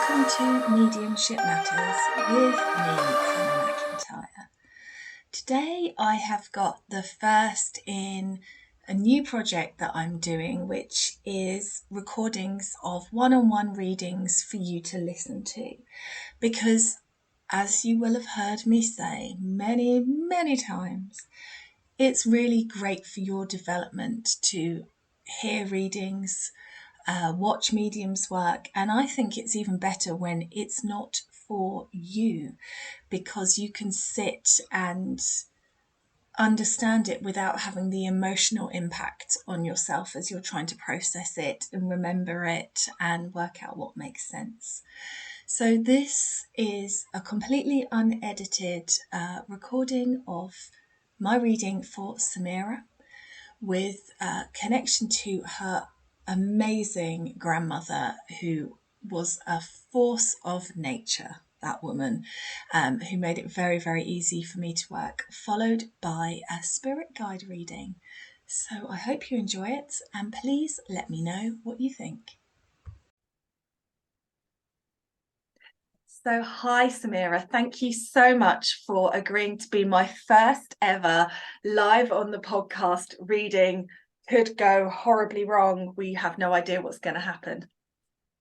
welcome to Mediumship Matters with me, Hannah McIntyre. Today I have got the first in a new project that I'm doing, which is recordings of one-on-one readings for you to listen to. Because, as you will have heard me say many, many times, it's really great for your development to hear readings, watch mediums work, and I think it's even better when it's not for you, because you can sit and understand it without having the emotional impact on yourself as you're trying to process it and remember it and work out what makes sense. So this is a completely unedited recording of my reading for Samira, with a connection to her amazing grandmother, who was a force of nature, that woman, who made it very, very easy for me to work, followed by a spirit guide reading. So I hope you enjoy it, and please let me know what you think. So hi Samira, thank you so much for agreeing to be my first ever live on the podcast reading. Could go horribly wrong. We have no idea what's going to happen.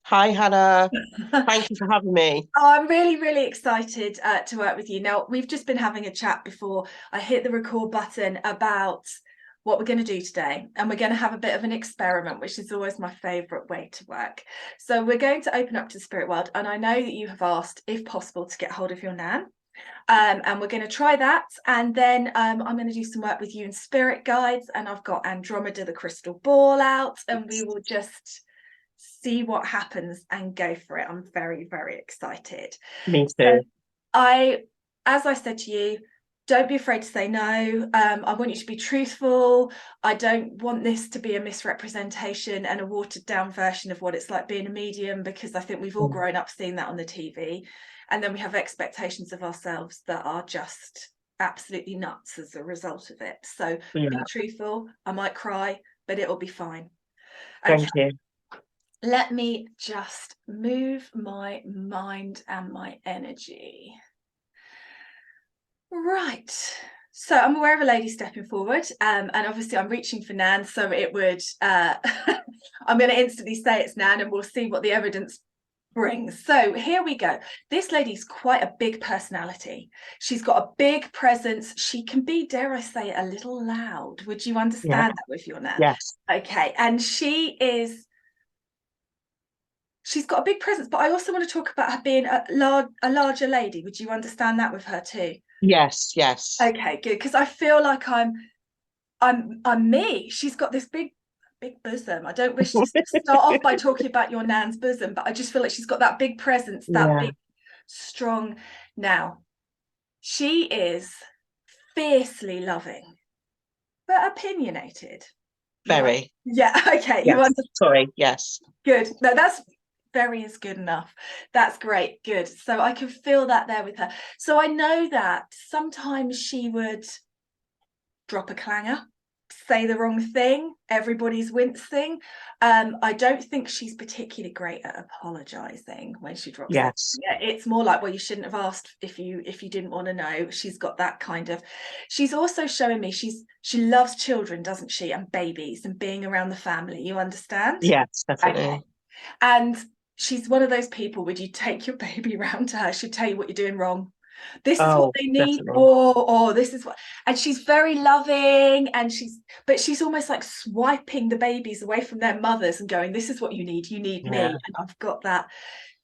Hi Hannah, thank you for having me. I'm really, really excited to work with you. Now, we've just been having a chat before I hit the record button about what we're going to do today, and we're going to have a bit of an experiment, which is always my favorite way to work. So we're going to open up to the spirit world, and I know that you have asked, if possible, to get hold of your nan, and we're going to try that, and then I'm going to do some work with you in spirit guides, and I've got Andromeda the crystal ball out, and we will just see what happens and go for it. I'm very, very excited. Me too. So as I said to you, don't be afraid to say no. I want you to be truthful. I don't want this to be a misrepresentation and a watered down version of what it's like being a medium, because I think we've all grown up seeing that on the TV, and then we have expectations of ourselves that are just absolutely nuts as a result of it. So be truthful. I might cry, but it'll be fine. Okay. Thank you. Let me just move my mind and my energy. Right, so I'm aware of a lady stepping forward, and obviously I'm reaching for Nan, so it would I'm going to instantly say it's Nan, and we'll see what the evidence brings. So here we go. This lady's quite a big personality. She's got a big presence. She can be, dare I say, a little loud. Would you understand that with your Nan? Yes. Okay, and she's got a big presence, but I also want to talk about her being a larger lady. Would you understand that with her too? Yes. Okay, good, because I feel like I'm me. She's got this big bosom. I don't wish to start off by talking about your Nan's bosom, but I just feel like she's got that big presence, that big, strong. Now, she is fiercely loving, but opinionated. Very. Yeah. Okay. Yes. You understand? Sorry. Yes. Good. No, that's very is good enough. That's great. Good. So I can feel that there with her. So I know that sometimes she would drop a clanger, say the wrong thing, everybody's wincing. I don't think she's particularly great at apologizing when she drops it. Yeah, it's more like, well, you shouldn't have asked if you didn't want to know. She's got that kind of. She's also showing me she loves children, doesn't she, and babies and being around the family. You understand? Yes, definitely. Okay. And she's one of those people, would you take your baby around to her, she'd tell you what you're doing wrong. This is what they need, or this is what, and she's very loving, and she's almost like swiping the babies away from their mothers and going, this is what you need me. And I've got that.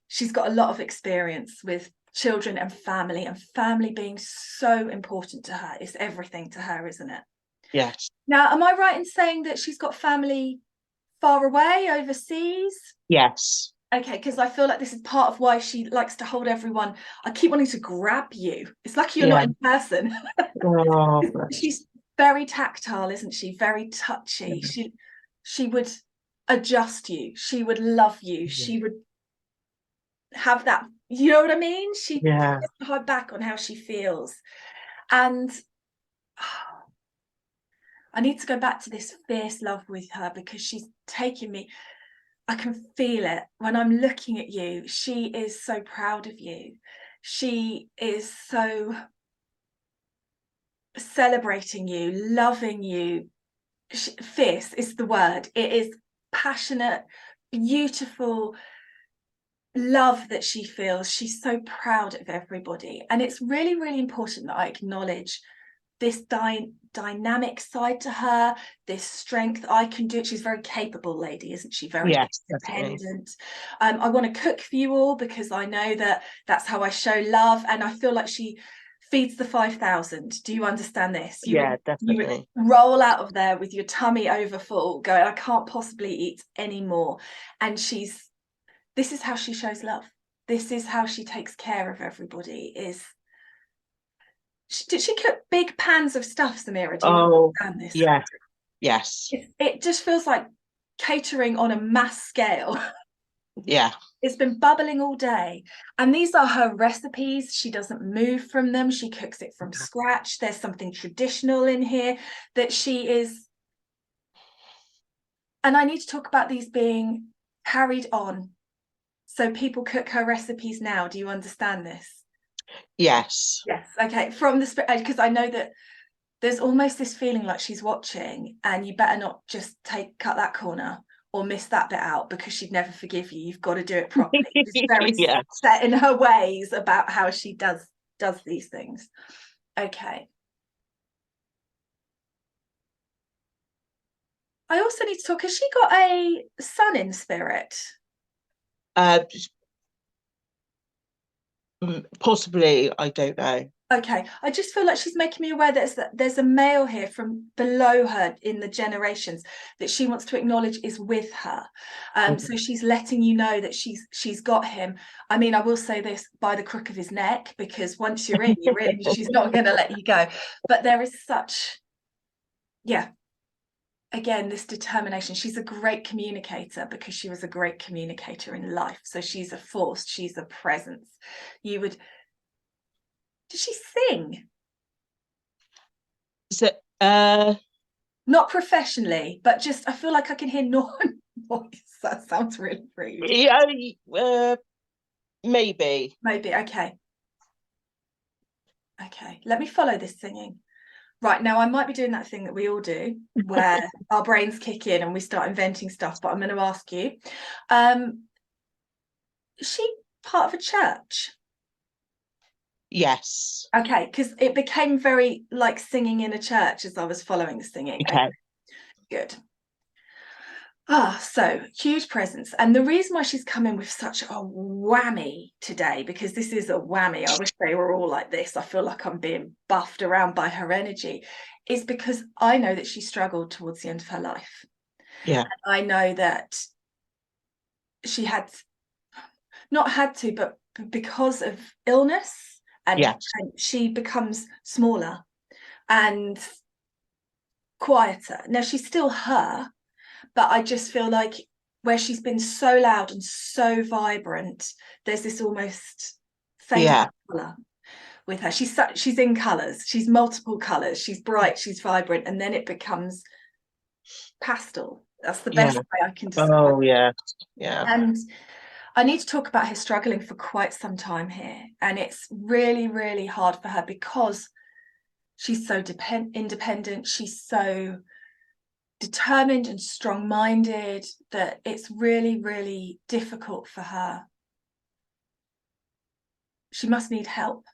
She's got a lot of experience with children and family being so important to her. It's everything to her, isn't it? Yes. Now, am I right in saying that she's got family far away, overseas? Yes. Okay, because I feel like this is part of why she likes to hold everyone. I keep wanting to grab you. It's lucky you're not in person. She's very tactile, isn't she? Very touchy. She would adjust you. She would love you. She would have that, you know what I mean? She puts her back on how she feels. And I need to go back to this fierce love with her, because she's taking me. I can feel it when I'm looking at you. She is so proud of you. She is so celebrating you, loving you. Fierce is the word. It is passionate, beautiful love that she feels. She's so proud of everybody. And it's really, really important that I acknowledge this dynamic side to her, this strength. I can do it. She's a very capable lady, isn't she? Very independent. I want to cook for you all because I know that that's how I show love, and I feel like she feeds the 5,000. Do you understand this? Yeah, definitely. You would roll out of there with your tummy over full, going, I can't possibly eat anymore. And this is how she shows love. This is how she takes care of everybody. Did she cook big pans of stuff, Samira? Do you understand this? Yes, yes. It just feels like catering on a mass scale. Yeah. It's been bubbling all day. And these are her recipes. She doesn't move from them. She cooks it from scratch. There's something traditional in here that she is. And I need to talk about these being carried on. So people cook her recipes now. Do you understand this? Yes. Yes. Okay. From the spirit, because I know that there's almost this feeling like she's watching, and you better not just cut that corner or miss that bit out because she'd never forgive you. You've got to do it properly. She's very Yes. set in her ways about how she does these things. Okay. I also need to talk. Has she got a son in spirit? Possibly, I don't know. Okay, I just feel like she's making me aware that there's a male here from below her in the generations that she wants to acknowledge is with her. So she's letting you know that she's got him. I mean, I will say this, by the crook of his neck, because once you're in, you're in. She's not going to let you go. But there is such, yeah, again, this determination. She's a great communicator because she was a great communicator in life. So she's a force, she's a presence. Does she sing? So, Not professionally, but just I feel like I can hear Norman voice. That sounds really rude. yeah, maybe. Maybe. Okay. Let me follow this singing. Right, now I might be doing that thing that we all do where our brains kick in and we start inventing stuff, but I'm going to ask you, is she part of a church? Yes. Okay, because it became very like singing in a church as I was following the singing. Okay. Good. So huge presence. And the reason why she's coming with such a whammy today, because this is a whammy, I wish they were all like this, I feel like I'm being buffed around by her energy, is because I know that she struggled towards the end of her life. Yeah. I know that she had not had to, but because of illness, and she becomes smaller and quieter. Now she's still her, but I just feel like where she's been so loud and so vibrant, there's this almost fading color with her. She's in colors. She's multiple colors. She's bright. She's vibrant, and then it becomes pastel. That's the best way I can describe. Oh, yeah. Yeah. And I need to talk about her struggling for quite some time here, and it's really, really hard for her because she's so independent. She's so determined and strong-minded that it's really, really difficult for her. She must need help.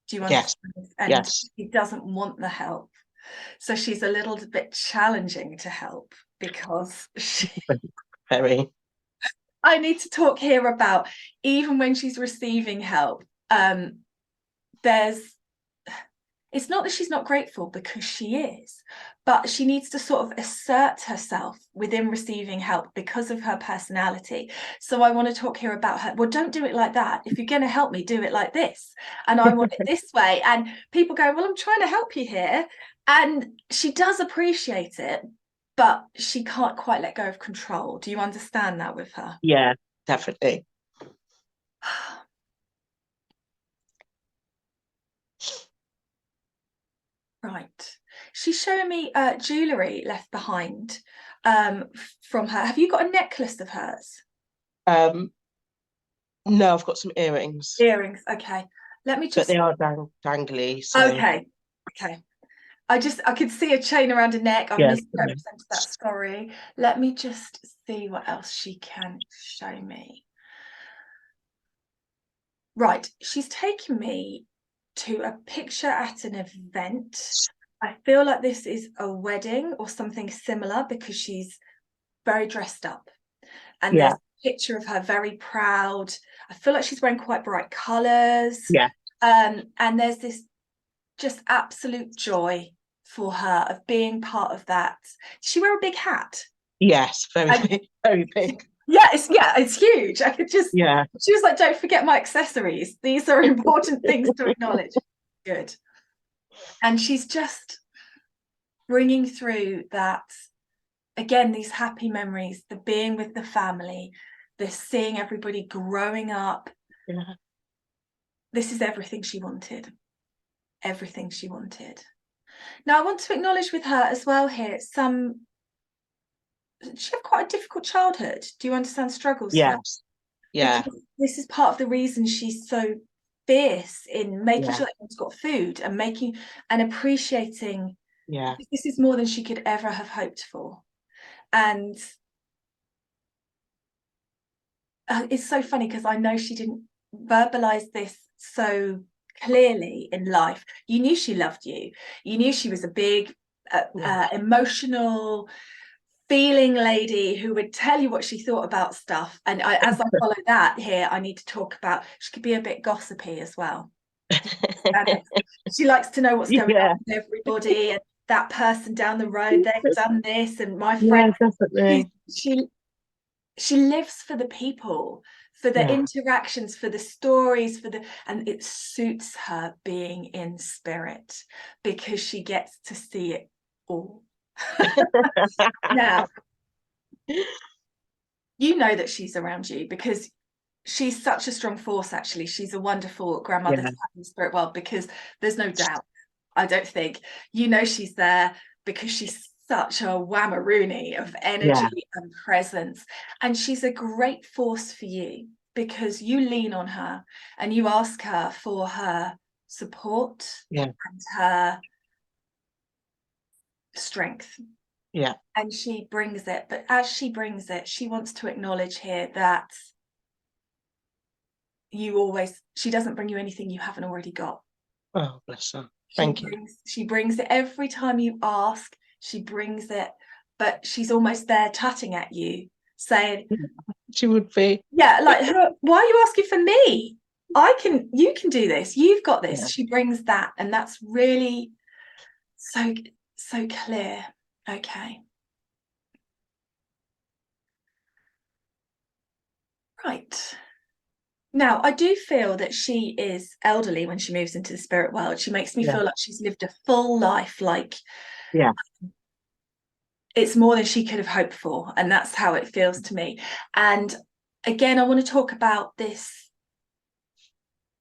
Do you understand? And she doesn't want the help. So she's a little bit challenging to help because Very. I need to talk here about even when she's receiving help, it's not that she's not grateful, because she is, but she needs to sort of assert herself within receiving help because of her personality. So I want to talk here about her. Well, don't do it like that. If you're going to help me, do it like this. And I want it this way. And people go, well, I'm trying to help you here. And she does appreciate it, but she can't quite let go of control. Do you understand that with her? Yeah, definitely. Right. She's showing me jewellery left behind from her. Have you got a necklace of hers? Um, no, I've got some earrings, Earrings. Okay. Let me but just. they are dangly. So Okay. Okay. I could see a chain around her neck. I've yeah, misrepresented that. Sorry. Let me just see what else she can show me. Right. She's taken me to a picture at an event. I feel like this is a wedding or something similar because she's very dressed up. And there's yeah, a picture of her very proud. I feel like she's wearing quite bright colours. yeah, And there's this just absolute joy for her of being part of that. Does she wear a big hat? yes, very And big, very big. it's huge. I could just Yeah, she was like, don't forget my accessories. These are important things to acknowledge. Good. And she's just bringing through that again, these happy memories, the being with the family, the seeing everybody growing up. yeah, This is everything she wanted. Everything she wanted. Now, I want to acknowledge with her as well here she had quite a difficult childhood. Do you understand struggles for her? yes, yeah, Because this is part of the reason she's so fierce in making yeah, sure that everyone's got food and making and appreciating. yeah, This is more than she could ever have hoped for. And it's so funny because I know she didn't verbalize this so clearly in life. You knew she loved you. You knew she was a big, yeah. emotional, feeling lady who would tell you what she thought about stuff. And as I follow that here, I need to talk about she could be a bit gossipy as well. She likes to know what's going on Yeah, with everybody and that person down the road, they've done this, and my friend. yeah, definitely. She she lives for the people, for the Yeah. interactions, for the stories, and it suits her being in spirit because she gets to see it all. Now, you know that she's around you because she's such a strong force. Actually, she's a wonderful grandmother to Yeah, have in the spirit world because there's no doubt. I don't think you know she's there because she's such a whammaroony of yeah, energy and presence, and she's a great force for you because you lean on her and you ask her for her support yeah, and her strength, yeah. and she brings it. But as she brings it, she wants to acknowledge here that she doesn't bring you anything you haven't already got. Oh, bless her. she Thank you. brings she brings it every time you ask. She brings it, but she's almost there tutting at you saying, She would be. yeah, like, why are you asking for me? You can do this, you've got this. Yeah. She brings that, and that's really so clear. Okay, right. Now, I do feel that she is elderly when she moves into the spirit world. She makes me Yeah. feel like she's lived a full life, like Yeah. it's more than she could have hoped for. And that's how it feels to me. And again, I want to talk about this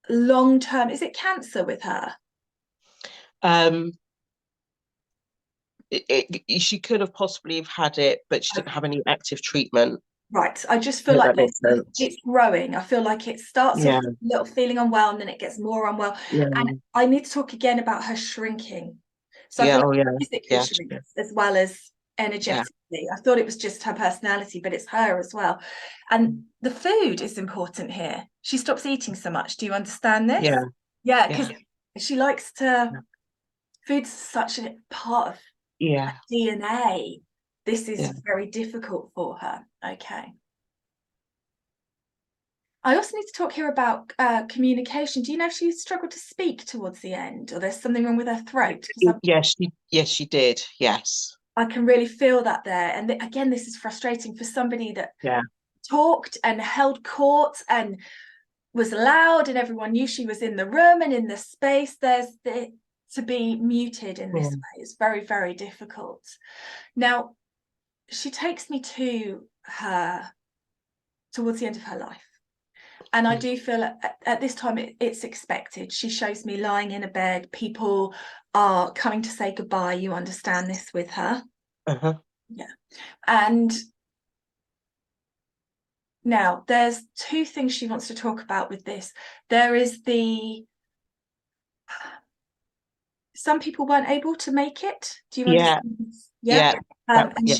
long term. Is it cancer with her? Um, she could have possibly have had it, but she didn't Okay. have any active treatment. Right. I just I feel hope like that makes this, sense. it's growing. I feel like it starts off Yeah. a little feeling unwell and then it gets more unwell. And Yeah. I need to talk again about her shrinking. So I feel Yeah. like Oh, yeah. physically Yeah. shrinks as well as Yeah. energetically. I thought it was just her personality, but it's her as well. And the food is important here. She stops eating so much. Do you understand this? Yeah. Yeah, because Yeah. she likes to, Yeah. food's such a part of Yeah. DNA. This is Yeah. very difficult for her. Okay. I also need to talk here about communication. Do you know if she struggled to speak towards the end, or there's something wrong with her throat? Because Yes, she did. Yes. I can really feel that there. And again, this is frustrating for somebody that Yeah. talked and held court and was loud, and everyone knew she was in the room and in the space. To be muted in this Mm. way is very, very difficult. Now, she takes me to her towards the end of her life. And I Mm. do feel at this time it's expected. She shows me lying in a bed. People are coming to say goodbye. You understand this with her. Uh-huh. Yeah. And Now, there's two things she wants to talk about with this. There is some people weren't able to make it. Do you Yeah, understand? Yeah. yeah, And yeah.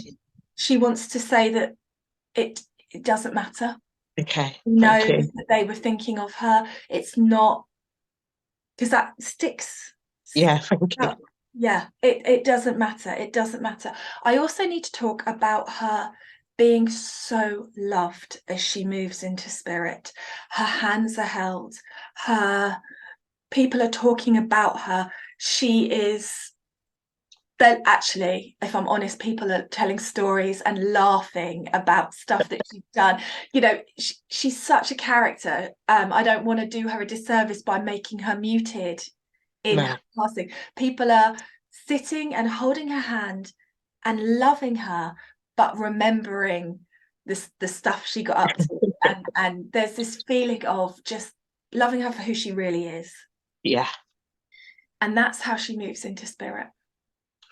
she wants to say that it doesn't matter. Okay, She thank knows you. that they were thinking of her. It's not, because that sticks. Yeah, thank you. Oh, yeah, it doesn't matter. It doesn't matter. I also need to talk about her being so loved as she moves into spirit. Her hands are held. Her people are talking about her. She is. Then actually, if I'm honest, people are telling stories and laughing about stuff that she's done. You know, she's such a character. I don't want to do her a disservice by making her muted in her No. passing. People are sitting and holding her hand and loving her, but remembering the stuff she got up to. And there's this feeling of just loving her for who she really is. Yeah. And that's how she moves into spirit.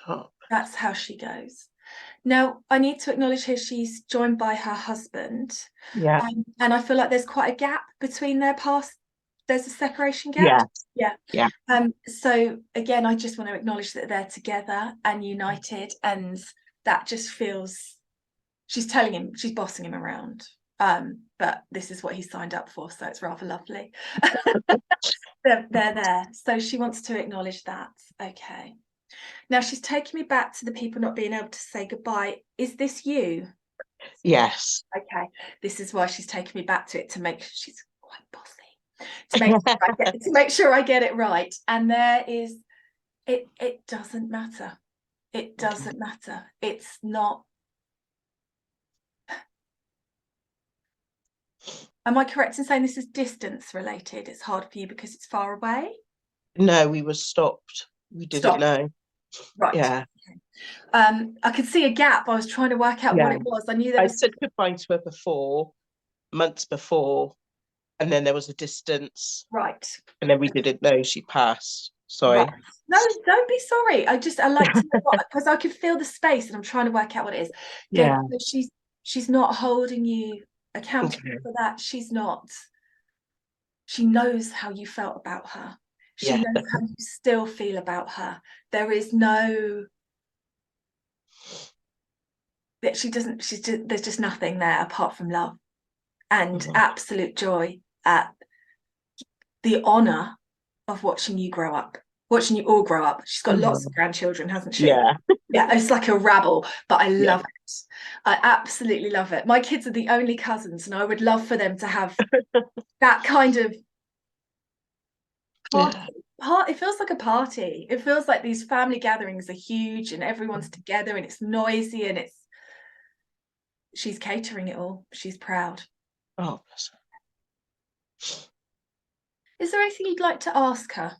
Oh, That's how she goes. Now, I need to acknowledge here she's joined by her husband. yeah. And I feel like there's quite a gap between their past. There's a separation gap. Yeah. Yeah. Yeah. So again, I just want to acknowledge that they're together and united, and that just feels she's telling him, she's bossing him around. But this is what he signed up for, so it's rather lovely. They're there. So she wants to acknowledge that. Okay. Now she's taking me back to the people not being able to say goodbye. Is this you? Yes. Okay. This is why she's taking me back to it, to make she's quite bossy. To make sure I get it right. And there is it doesn't matter. It doesn't matter. It's not. Am I correct in saying this is distance related? It's hard for you because it's far away? No, we were stopped. We didn't Stop. know. Right. Yeah. I could see a gap. I was trying to work out what Yeah. it was. I knew there I was. said goodbye to her before, months before, and then there was a distance, Right. and then we didn't know she passed. Right. Sorry. No, don't be sorry. I like to know because I could feel the space and I'm trying to work out what it is. Good. Yeah. So she's not holding you accountable Okay. for that. She's not. She knows how you felt about her. She Yeah. knows how you still feel about her. There is no that she doesn't, she's just, there's just nothing there apart from love and Mhm. absolute joy at the honor of watching you grow up, watching you all grow up. She's got lots of Mhm. grandchildren, hasn't she? Yeah. Yeah, it's like a rabble, but I Yeah. love it. I absolutely love it. My kids are the only cousins, and I would love for them to have that kind of party. Yeah. It feels like a party. It feels like these family gatherings are huge and everyone's together and it's noisy and she's catering it all. She's proud. Oh, bless her. Is there anything you'd like to ask her?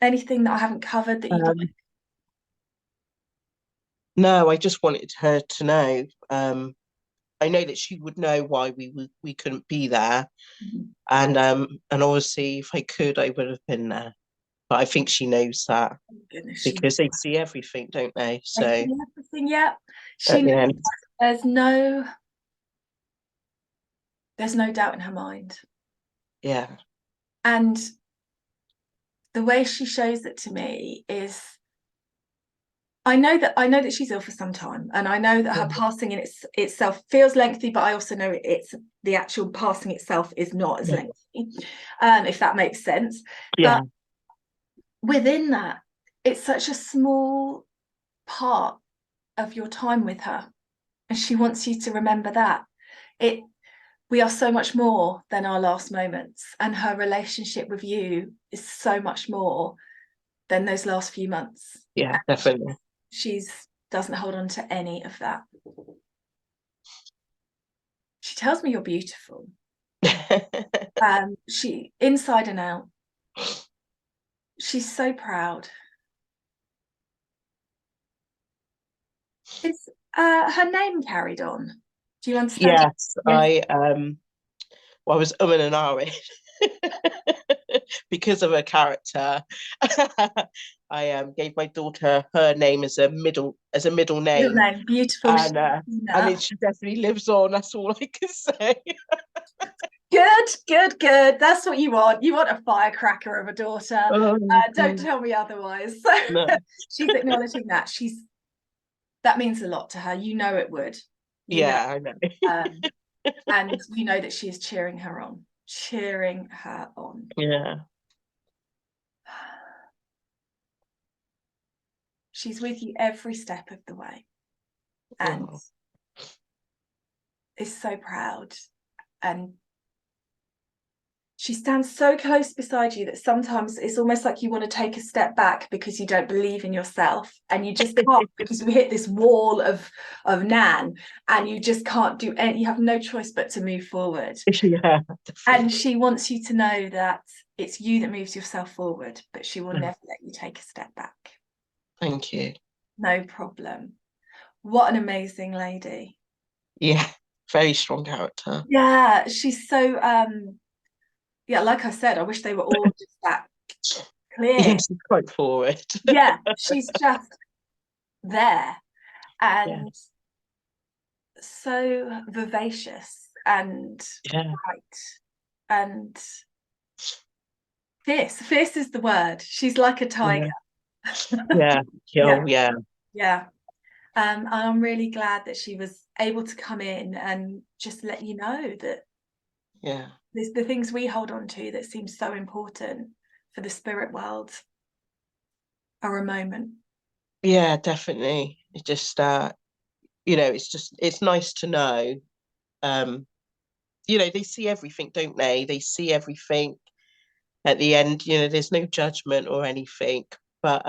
Anything that I haven't covered that you'd like? No, I just wanted her to know. I know that she would know why we couldn't be there, Mhm. and obviously, if I could, I would have been there. But I think she knows that Oh, goodness, she because they see everything, don't they? I So see everything. Yeah, she at the knows. end, There's no there's no doubt in her mind. yeah, And the way she shows it to me is I know that she's ill for some time, and I know that her passing in itself feels lengthy, but I also know it's the actual passing itself is not as yeah, lengthy, if that makes sense. yeah, But within that, it's such a small part of your time with her, and she wants you to remember that it we are so much more than our last moments, and her relationship with you is so much more than those last few months. yeah, definitely. She's doesn't hold on to any of that. She tells me you're beautiful. She inside and out. She's so proud. Is her name carried on? Do you understand? Yes, Yes. well, I was and ahhing because of her character, I gave my daughter her name as a middle Middle name, name, beautiful. and I mean Sheena. she definitely lives on. That's all I can say. Good, good, good. That's what you want. You want a firecracker of a daughter. Oh, Don't tell me otherwise. So no. she's acknowledging that. That means a lot to her. You know it would. You know, Yeah, I know. um, and you know that she is cheering her on, cheering her on. Yeah. She's with you every step of the way, and Oh. is so proud. And she stands so close beside you that sometimes it's almost like you want to take a step back because you don't believe in yourself, and you just can't, because you hit this wall of Nan, and you just can't do any, you have no choice but to move forward. Yeah, And definitely. she wants you to know that it's you that moves yourself forward, but she will never let you take a step back. Thank you. No problem. What an amazing lady. Yeah, very strong character. Yeah, she's so yeah, like I said, I wish they were all just that clear. Yes, it's quite forward. Yeah, she's just there, Yeah, and so vivacious and yeah, bright and fierce. Fierce is the word. She's like a tiger. yeah, yeah, Yeah, yeah, yeah. I'm really glad that she was able to come in and just let you know that yeah, there's the things we hold on to that seem so important for the spirit world are a moment. yeah, definitely. It just it's nice to know. Um, they see everything, don't they? They see everything at the end, there's no judgment or anything. But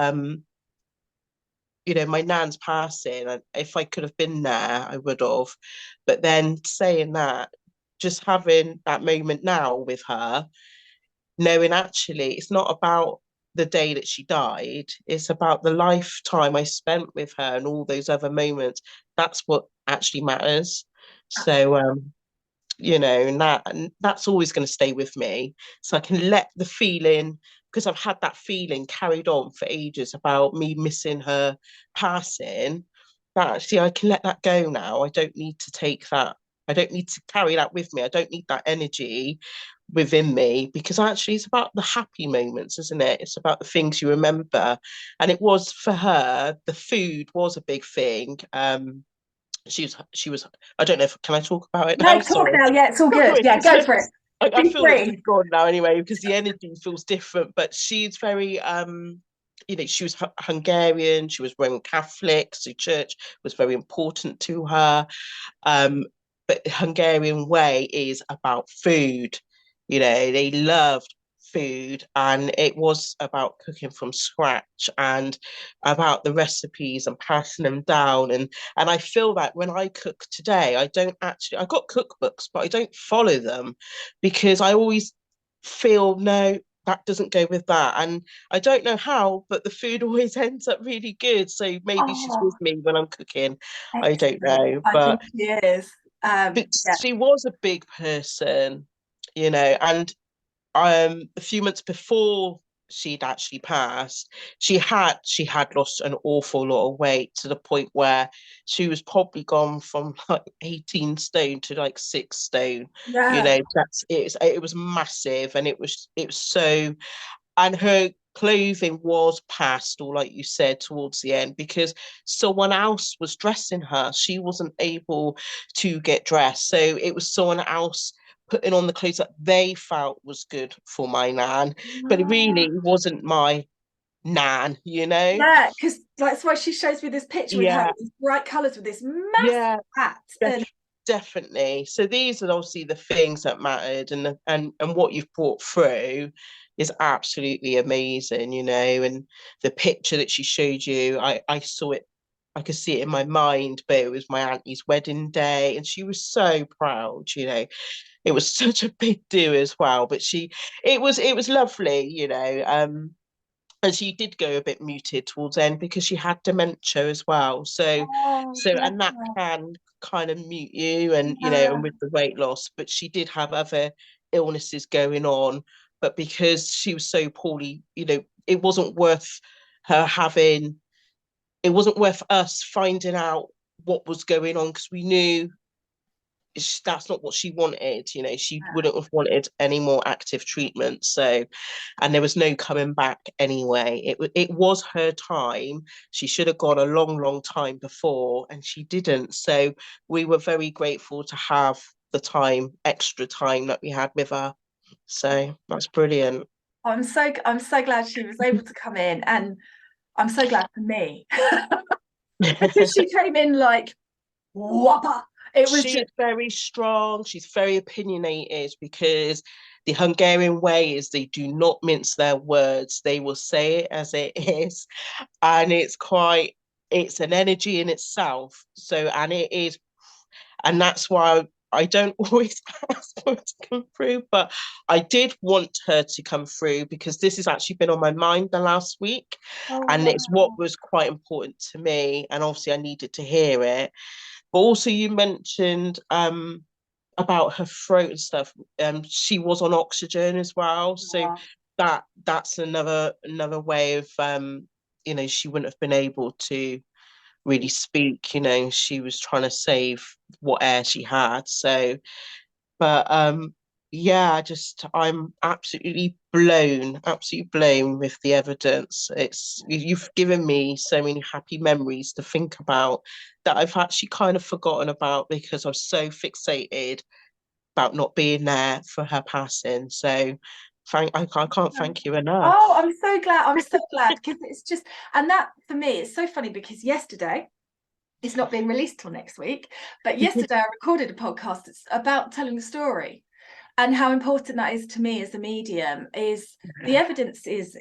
my nan's passing, and if I could have been there, I would have. But then saying that, just having that moment now with her, knowing actually it's not about the day that she died, it's about the lifetime I spent with her and all those other moments. That's what actually matters. So and that's always going to stay with me. So I can let the feeling, because I've had that feeling carried on for ages about me missing her passing, that actually I can let that go now. I don't need to take that. I don't need to carry that with me. I don't need that energy within me, because actually it's about the happy moments, isn't it? It's about the things you remember. And it was for her, the food was a big thing. She was I don't know if can I talk about it No, now? talk Sorry. now. Yeah, it's all good. Sorry, Yeah, 'cause go for it. I Be feel that free. she's gone now anyway, because the energy feels different. But she's very she was Hungarian, she was Roman Catholic, so church was very important to her. But the Hungarian way is about food. They loved food, and it was about cooking from scratch and about the recipes and passing them down. And I feel that when I cook today, I got cookbooks, but I don't follow them, because I always feel, no, that doesn't go with that. And I don't know how, but the food always ends up really good. So maybe she's with Oh, me when I'm cooking. I don't excellent. know. I But think she is. but Yeah. she was a big person, and a few months before she'd actually passed, she had lost an awful lot of weight, to the point where she was probably gone from like 18 stone to like 6 stone. Yeah. It was massive, and it was so, and her clothing was passed, or like you said, towards the end, because someone else was dressing her. She wasn't able to get dressed, so it was someone else putting on the clothes that they felt was good for my nan, but it really wasn't my nan. Yeah, because that's why she shows me this picture with her Yeah, with these bright colours with this massive yeah, hat. And definitely. So these are obviously the things that mattered, and what you've brought through is absolutely amazing. And the picture that she showed you, I saw it, I could see it in my mind, but it was my auntie's wedding day, and she was so proud. It was such a big do as well, but it was lovely. And she did go a bit muted towards the end because she had dementia as well. So, oh, so bless and that her. can kind of mute you, and Yeah. and with the weight loss, but she did have other illnesses going on but because she was so poorly, it wasn't worth her having, it wasn't worth us finding out what was going on, because we knew that's not what she wanted. She wouldn't have wanted any more active treatment. So, and there was no coming back anyway. It was her time. She should have gone a long time before, and she didn't. So we were very grateful to have the extra time that we had with her. So that's brilliant. I'm so glad she was able to come in, and I'm so glad for me because she came in like whopper. It was She's very strong. She's very opinionated, because the Hungarian way is they do not mince their words. They will say it as it is. And it's an energy in itself. So, and it is, and that's why I don't always ask her to come through, but I did want her to come through, because this has actually been on my mind the last week. And wow. it's what was quite important to me. And obviously I needed to hear it. But also you mentioned about her throat and stuff. She was on oxygen as well. So that's another way of she wouldn't have been able to really speak. She was trying to save what air she had. So, but yeah, I'm absolutely blown with the evidence. You've given me so many happy memories to think about that I've actually kind of forgotten about, because I'm so fixated about not being there for her passing. So I can't thank you enough. Oh, I'm so glad because it's just, and that for me it's so funny, because yesterday, it's not being released till next week, but yesterday I recorded a podcast about telling the story, and how important that is to me as a medium. Is the evidence is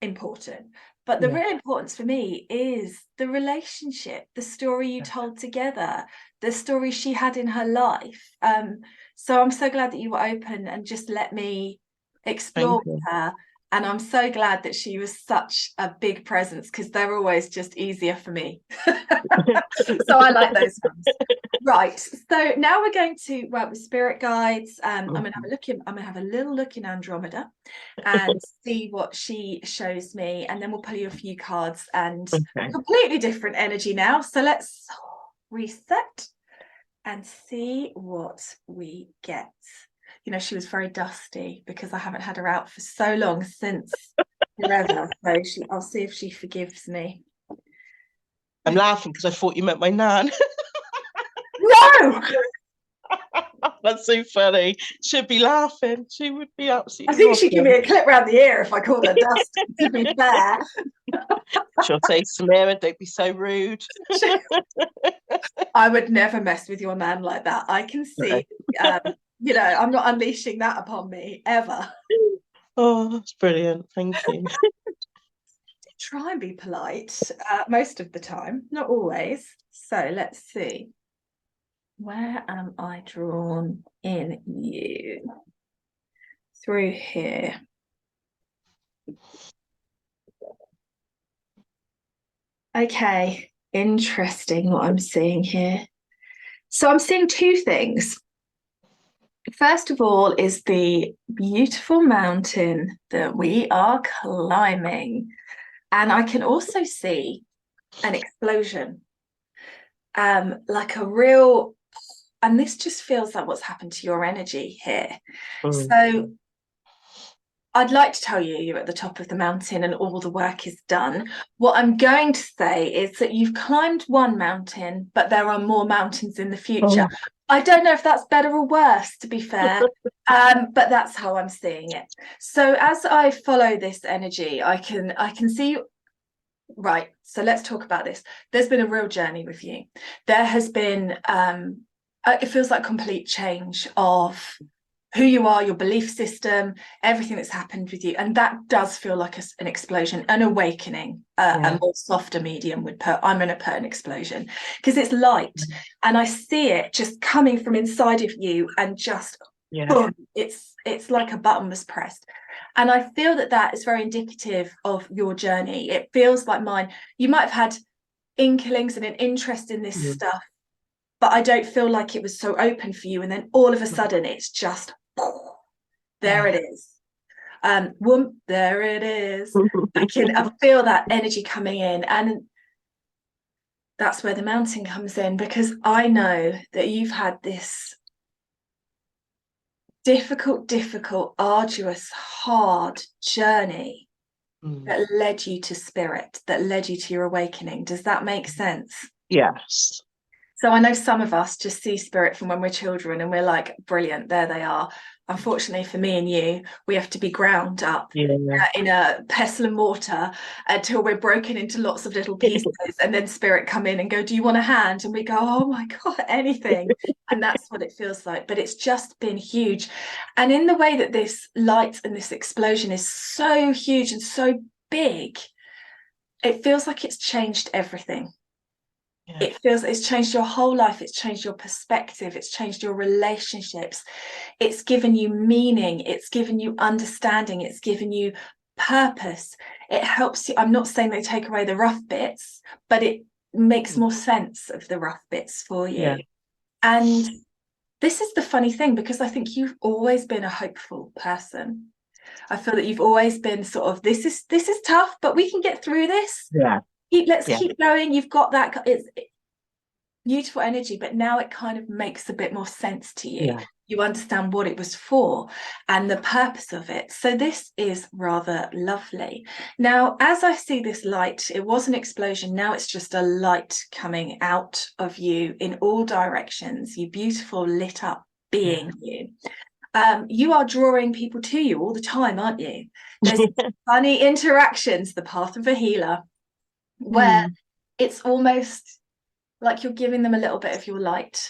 important, but the real importance for me is the relationship, the story you told together, the story she had in her life. So I'm so glad that you were open and just let me explore with her. And I'm so glad that she was such a big presence, because they're always just easier for me. So I like those ones. Right. So now we're going to work with spirit guides. I'm going to have a little look in Andromeda and see what she shows me, and then we'll pull you a few cards, and completely different energy now. So let's reset and see what we get. She was very dusty because I haven't had her out for so long, since forever. So I'll see if she forgives me. I'm laughing because I thought you meant my nan. No! That's so funny. She'd be laughing. She would be absolutely. I think she'd give me a clip round the ear if I called her dust, to be fair. She'll say, Samira, don't be so rude. I would never mess with your man like that. I can see, I'm not unleashing that upon me, ever. Oh, that's brilliant. Thank you. Try and be polite most of the time, not always. So let's see. Where am I drawn in you? Through here. Okay, interesting what I'm seeing here. So I'm seeing two things. First of all is the beautiful mountain that we are climbing. And I can also see an explosion, like a real, and this just feels like what's happened to your energy here. So I'd like to tell you you're at the top of the mountain and all the work is done. What I'm going to say is that you've climbed one mountain, but there are more mountains in the future. I don't know if that's better or worse, to be fair, but that's how I'm seeing it. So as I follow this energy, I can see. Right. So let's talk about this. There's been a real journey with you. There has been, it feels like complete change of who you are, your belief system, everything that's happened with you. And that does feel like an explosion, an awakening. A more softer medium would put, I'm going to put an explosion, because it's light. And I see it just coming from inside of you, and just, boom, it's like a button was pressed. And I feel that is very indicative of your journey. It feels like mine. You might have had inklings and an interest in this stuff, but I don't feel like it was so open for you. And then all of a sudden, it's just, there it is. There it is. I feel that energy coming in, and that's where the mountain comes in, because I know that you've had this difficult, arduous, hard journey that led you to spirit, that led you to your awakening. Does that make sense? Yes. So I know some of us just see spirit from when we're children and we're like, brilliant, there they are. Unfortunately for me and you, we have to be ground up in a pestle and mortar until we're broken into lots of little pieces, and then spirit come in and go, do you want a hand? And we go, oh my God, anything. And that's what it feels like. But it's just been huge. And in the way that this light and this explosion is so huge and so big, it feels like it's changed everything. It feels it's changed your whole life. It's changed your perspective. It's changed your relationships. It's given you meaning. It's given you understanding. It's given you purpose. It helps you. I'm not saying they take away the rough bits, but it makes more sense of the rough bits for you. And this is the funny thing, because I think you've always been a hopeful person. I feel that you've always been sort of, this is tough, but we can get through this. Let's keep going. You've got that. It's beautiful energy, but now it kind of makes a bit more sense to you. You understand what it was for and the purpose of it. So this is rather lovely. Now, as I see this light, it was an explosion. Now it's just a light coming out of you in all directions. You beautiful lit up being. You are drawing people to you all the time, aren't you? There's funny interactions, the path of a healer, where it's almost like you're giving them a little bit of your light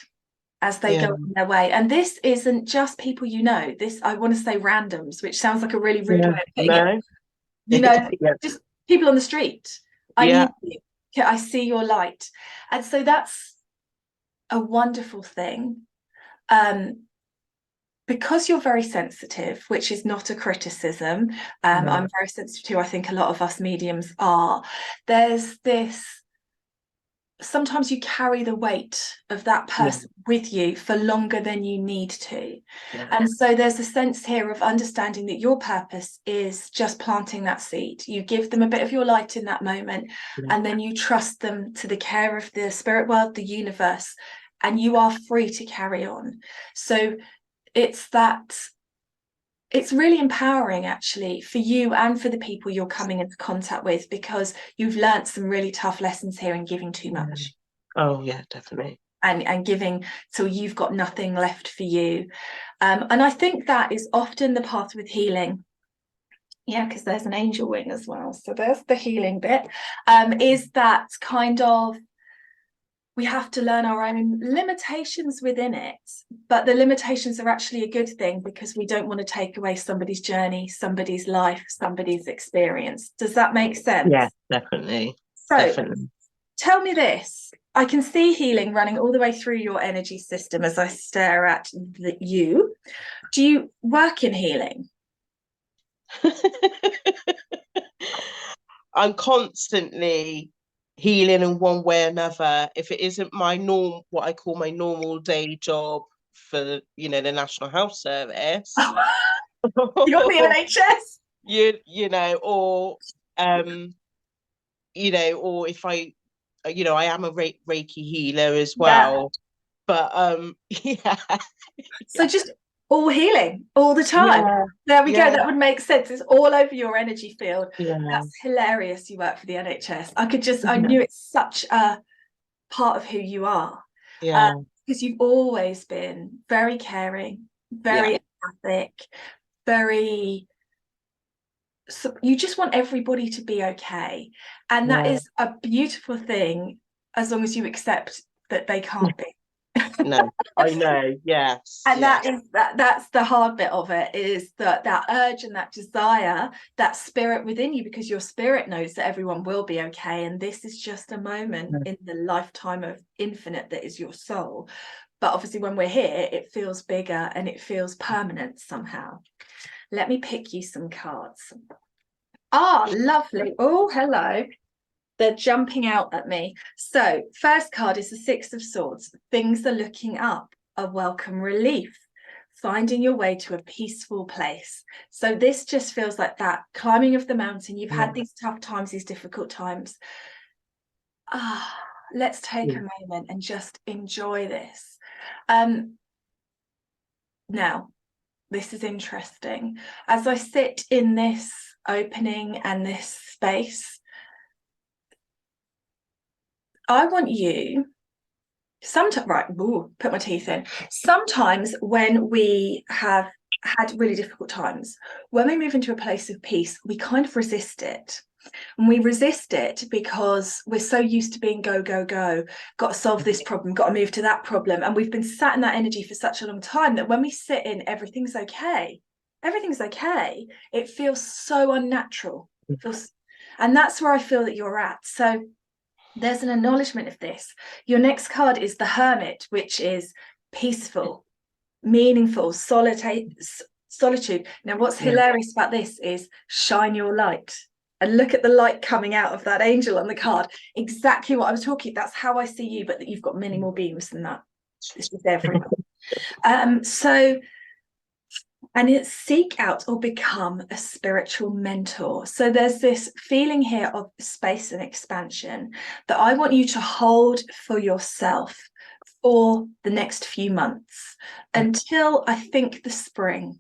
as they go on their way. And this isn't just people you know. This, I want to say randoms, which sounds like a really rude way of putting it. You know, just people on the street. I need you. I see your light. And so that's a wonderful thing. Because you're very sensitive, which is not a criticism. I'm very sensitive too. I think a lot of us mediums are. There's this, sometimes you carry the weight of that person with you for longer than you need to. And so there's a sense here of understanding that your purpose is just planting that seed. You give them a bit of your light in that moment, and then you trust them to the care of the spirit world, the universe, and you are free to carry on. So it's really empowering, actually, for you and for the people you're coming into contact with, because you've learned some really tough lessons here in giving too much. Oh yeah, definitely. And giving till you've got nothing left for you. And I think that is often the path with healing. Because there's an angel wing as well. So there's the healing bit. Is that kind of, we have to learn our own limitations within it, but the limitations are actually a good thing, because we don't want to take away somebody's journey, somebody's life, somebody's experience. Does that make sense? Yeah, definitely. So tell me this. I can see healing running all the way through your energy system as I stare at you. Do you work in healing? I'm constantly healing in one way or another. If it isn't my what I call my normal day job for, the National Health Service. You got the NHS? Or or if I am a Reiki healer as well. But So just all healing all the time. There we go. That would make sense. It's all over your energy field. That's hilarious. You work for the NHS. I knew it's such a part of who you are. Because you've always been very caring, very empathic, so you just want everybody to be okay. And that is a beautiful thing, as long as you accept that they can't be. No, I know. Yes. And that's the hard bit of it, is that urge and that desire, that spirit within you, because your spirit knows that everyone will be okay, and this is just a moment in the lifetime of infinite that is your soul. But obviously when we're here, it feels bigger and it feels permanent somehow. Let me pick you some cards. Lovely. Oh, hello. They're jumping out at me. So first card is the Six of Swords. Things are looking up, a welcome relief. finding your way to a peaceful place. So this just feels like that climbing of the mountain. You've had these tough times, these difficult times. Let's take a moment and just enjoy this. Now, this is interesting. As I sit in this opening and this space, I want you sometimes, right, put my teeth in. Sometimes when we have had really difficult times, when we move into a place of peace, we kind of resist it. And we resist it because we're so used to being go, go, go, got to solve this problem, got to move to that problem. And we've been sat in that energy for such a long time that when we sit in everything's okay, it feels so unnatural. And that's where I feel that you're at. So there's an acknowledgement of this. Your next card is the Hermit, which is peaceful, meaningful, solitude. Now, what's hilarious about this is shine your light. And look at the light coming out of that angel on the card. Exactly what I was talking. That's how I see you, but that you've got many more beams than that. This is everyone. And it's seek out or become a spiritual mentor. So there's this feeling here of space and expansion that I want you to hold for yourself for the next few months until I think the spring.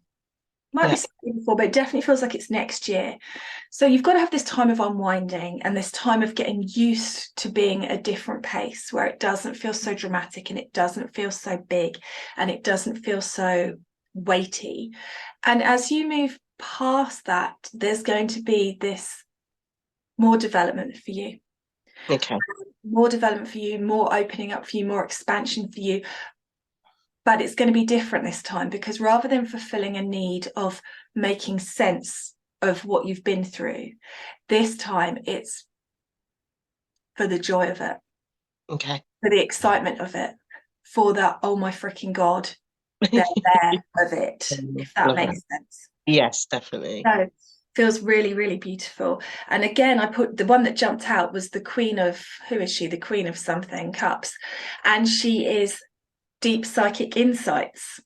Might be slightly before, but it definitely feels like it's next year. So you've got to have this time of unwinding and this time of getting used to being at a different pace where it doesn't feel so dramatic and it doesn't feel so big and it doesn't feel so weighty. And as you move past that, there's going to be this more development for you. Okay. More development for you, more opening up for you, more expansion for you. But it's going to be different this time because rather than fulfilling a need of making sense of what you've been through, this time it's for the joy of it. Okay. For the excitement of it. For that, oh my freaking God, they're there of it, if that makes sense. Yes, definitely. So feels really, really beautiful. And again, I put the one that jumped out was the Queen of, who is she? The Queen of something, Cups. And she is deep psychic insights,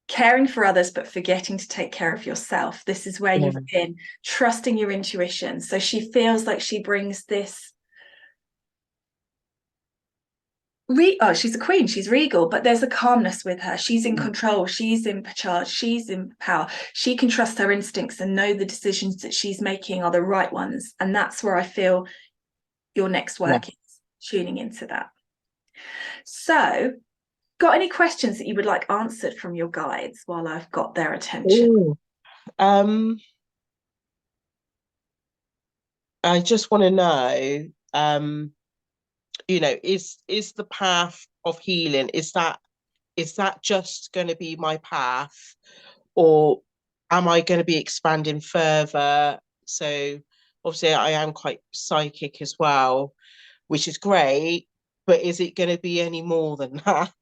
caring for others, but forgetting to take care of yourself. This is where you've been trusting your intuition. So she feels like she brings this. She's a queen, she's regal, but there's a calmness with her. She's in control, she's in charge, she's in power. She can trust her instincts and know the decisions that she's making are the right ones. And that's where I feel your next work is, tuning into that. So, got any questions that you would like answered from your guides while I've got their attention? I just want to know, is the path of healing, is that just going to be my path, or am I going to be expanding further? So obviously I am quite psychic as well, which is great, but is it going to be any more than that?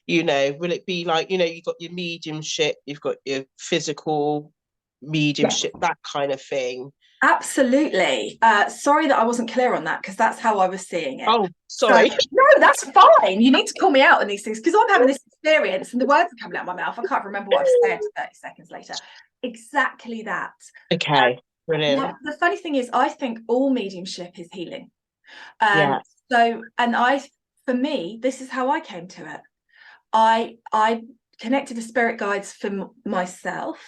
Will it be like, you've got your mediumship, you've got your physical mediumship, that kind of thing? Absolutely. Sorry that I wasn't clear on that because that's how I was seeing it. Oh, sorry. So, no, that's fine. You need to call me out on these things because I'm having this experience and the words are coming out of my mouth. I can't remember what I've said 30 seconds later. Exactly that. Okay, brilliant. Now, the funny thing is, I think all mediumship is healing. For me, this is how I came to it. I connected to spirit guides for myself.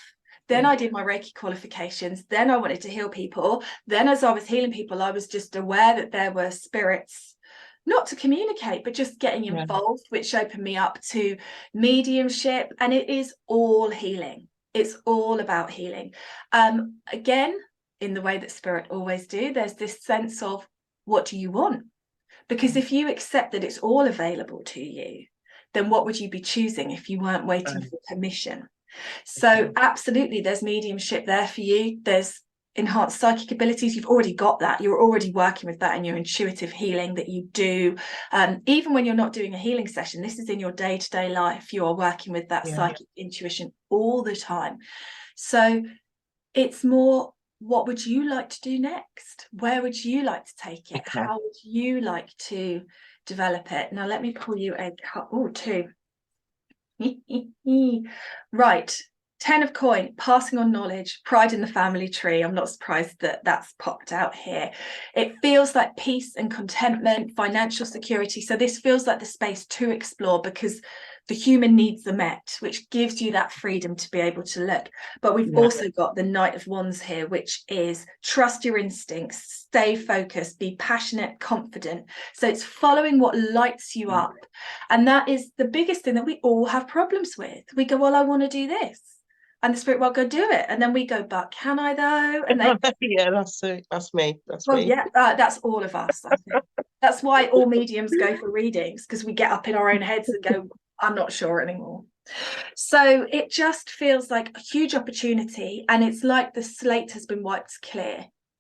Then I did my Reiki qualifications. Then I wanted to heal people. Then as I was healing people, I was just aware that there were spirits, not to communicate, but just getting involved, which opened me up to mediumship. And it is all healing. It's all about healing. Again, in the way that spirit always do, there's this sense of, what do you want? Because if you accept that it's all available to you, then what would you be choosing if you weren't waiting for permission? So absolutely, there's mediumship there for you. There's enhanced psychic abilities. You've already got that. You're already working with that in your intuitive healing that you do. Even when you're not doing a healing session, this is in your day-to-day life. You are working with that psychic intuition all the time. So it's more, what would you like to do next? Where would you like to take it? How would you like to develop it? Now, let me pull you a two. Right. 10 of coin, passing on knowledge, pride in the family tree. I'm not surprised that that's popped out here. It feels like peace and contentment, financial security. So this feels like the space to explore because the human needs are met, which gives you that freedom to be able to look. But we've also got the Knight of Wands here, which is trust your instincts, stay focused, be passionate, confident. So it's following what lights you up. And that is the biggest thing that we all have problems with. We go, well, I want to do this. And the spirit will go do it. And then we go, but can I though? And they Yeah, that's me. That's well, me. yeah, that's all of us, I think. That's why all mediums go for readings, because we get up in our own heads and go, I'm not sure anymore. So it just feels like a huge opportunity, and it's like the slate has been wiped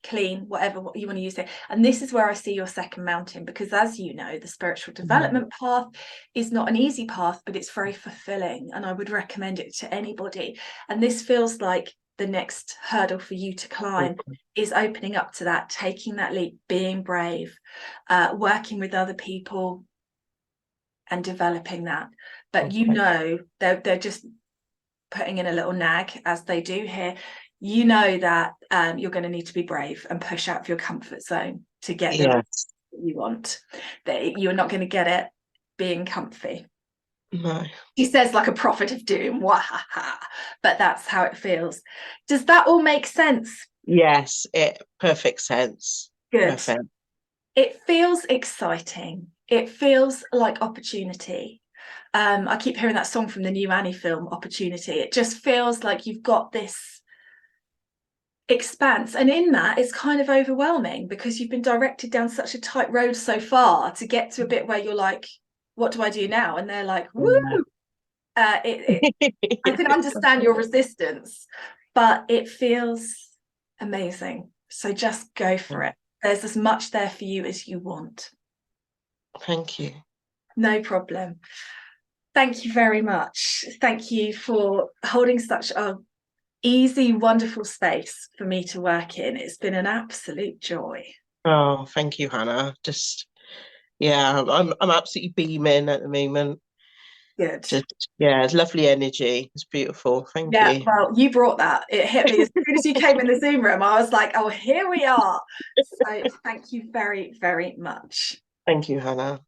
clean, whatever what you want to use it. And this is where I see your second mountain, because as you know, the spiritual development path is not an easy path, but it's very fulfilling, and I would recommend it to anybody. And this feels like the next hurdle for you to climb is opening up to that, taking that leap, being brave, working with other people and developing that. But you know, they're just putting in a little nag, as they do here. You know that you're going to need to be brave and push out of your comfort zone to get the results that you want. That you're not going to get it being comfy. No. He says like a prophet of doom, wahaha, but that's how it feels. Does that all make sense? Yes, perfect sense. Good. Perfect. It feels exciting. It feels like opportunity. I keep hearing that song from the new Annie film, Opportunity. It just feels like you've got this expanse, and in that it's kind of overwhelming because you've been directed down such a tight road so far to get to a bit where you're like, what do I do now? And they're like, woo. I can understand your resistance, but it feels amazing. So just go for it. There's as much there for you as you want. Thank you. No problem. Thank you very much. Thank you for holding such a easy, wonderful space for me to work in. It's been an absolute joy. Oh, thank you, Hannah. Yeah, I'm absolutely beaming at the moment. Good. It's lovely energy. It's beautiful. Thank Yeah, you. well, you brought that. It hit me as soon as you came in the Zoom room. I was like, oh, here we are. So thank you very, very much. Thank you, Hannah.